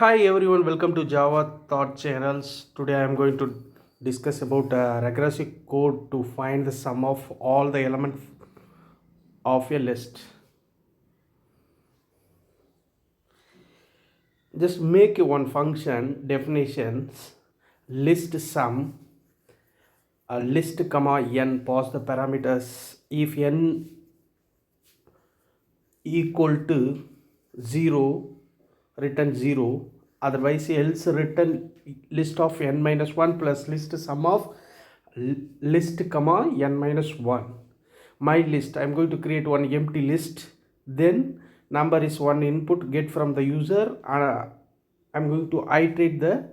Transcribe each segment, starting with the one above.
Hi everyone, welcome to Java Thought Channels. Today I am going to discuss about recursive code to find the sum of all the elements of a list. Just make one function definitions list sum list comma n, pass the parameters. If n equal to 0, return 0, otherwise else return list of n minus 1 plus list sum of list comma n minus 1. My list, I'm going to create one empty list, then number is one input get from the user. I'm going to iterate the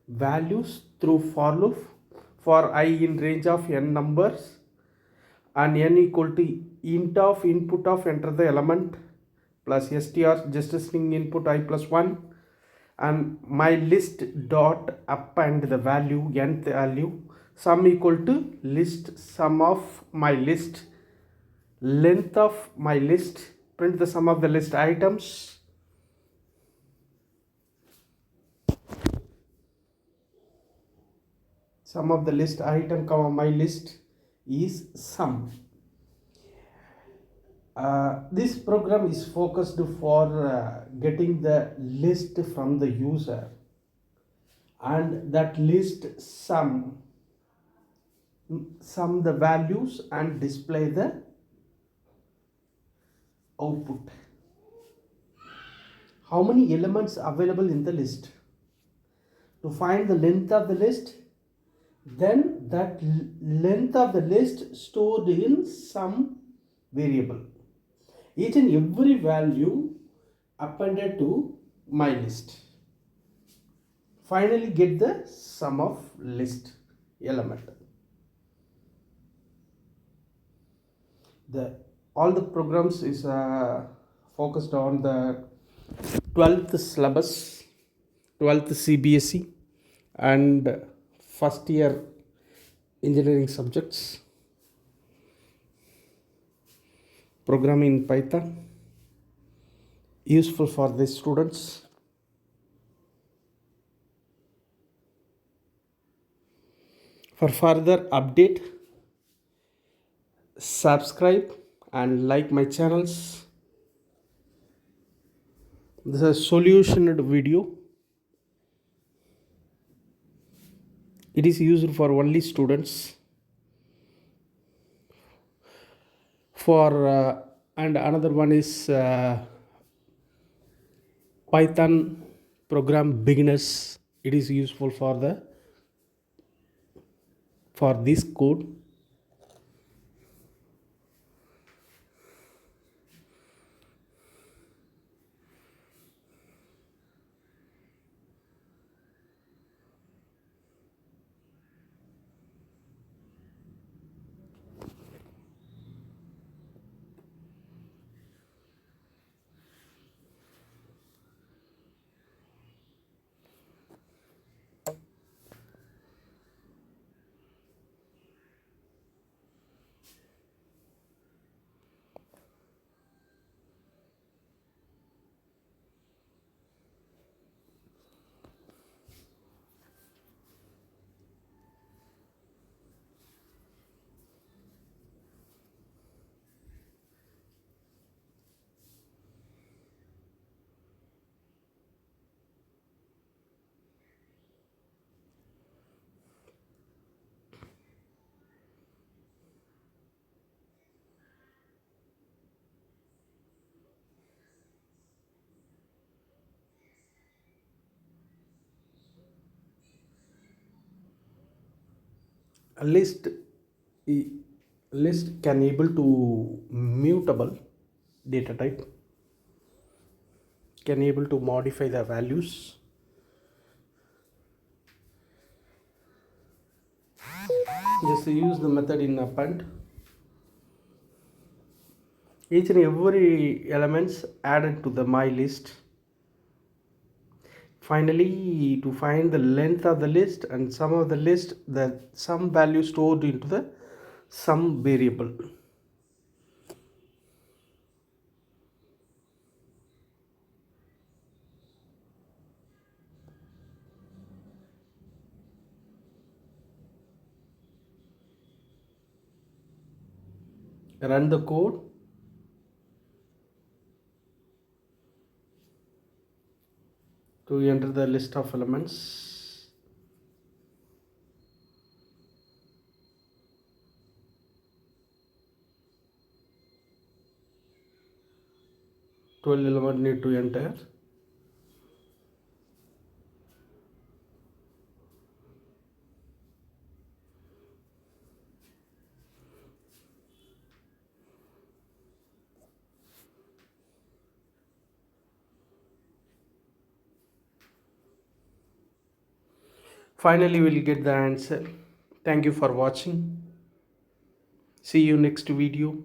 values through for loop for I in range of n numbers, and n equal to int of input of enter the element plus str just string input I plus 1, and my list dot append the value nth value sum equal to list sum of my list length of my list, print the sum of the list items. Sum of the list item comma my list is sum. This program is focused for getting the list from the user, and that list sum the values and display the output. How many elements available in the list? To find the length of the list, then that length of the list stored in some variable. Each and every value appended to my list. Finally get the sum of list element. All the programs is focused on the 12th syllabus, 12th CBSE and first year engineering subjects. Programming in Python, useful for the students. For further update, subscribe and like my channels. This is a solution video. It is used for only students. And another one is Python program beginners. It is useful for this code. A list can able to mutable data type, can able to modify the values. Just use the method in append. Each and every elements added to the my list. Finally, to find the length of the list and sum of the list, the some value stored into the sum variable. Run the code. To enter the list of elements. 12 element need to enter. Finally, we'll get the answer. Thank you for watching. See you next video.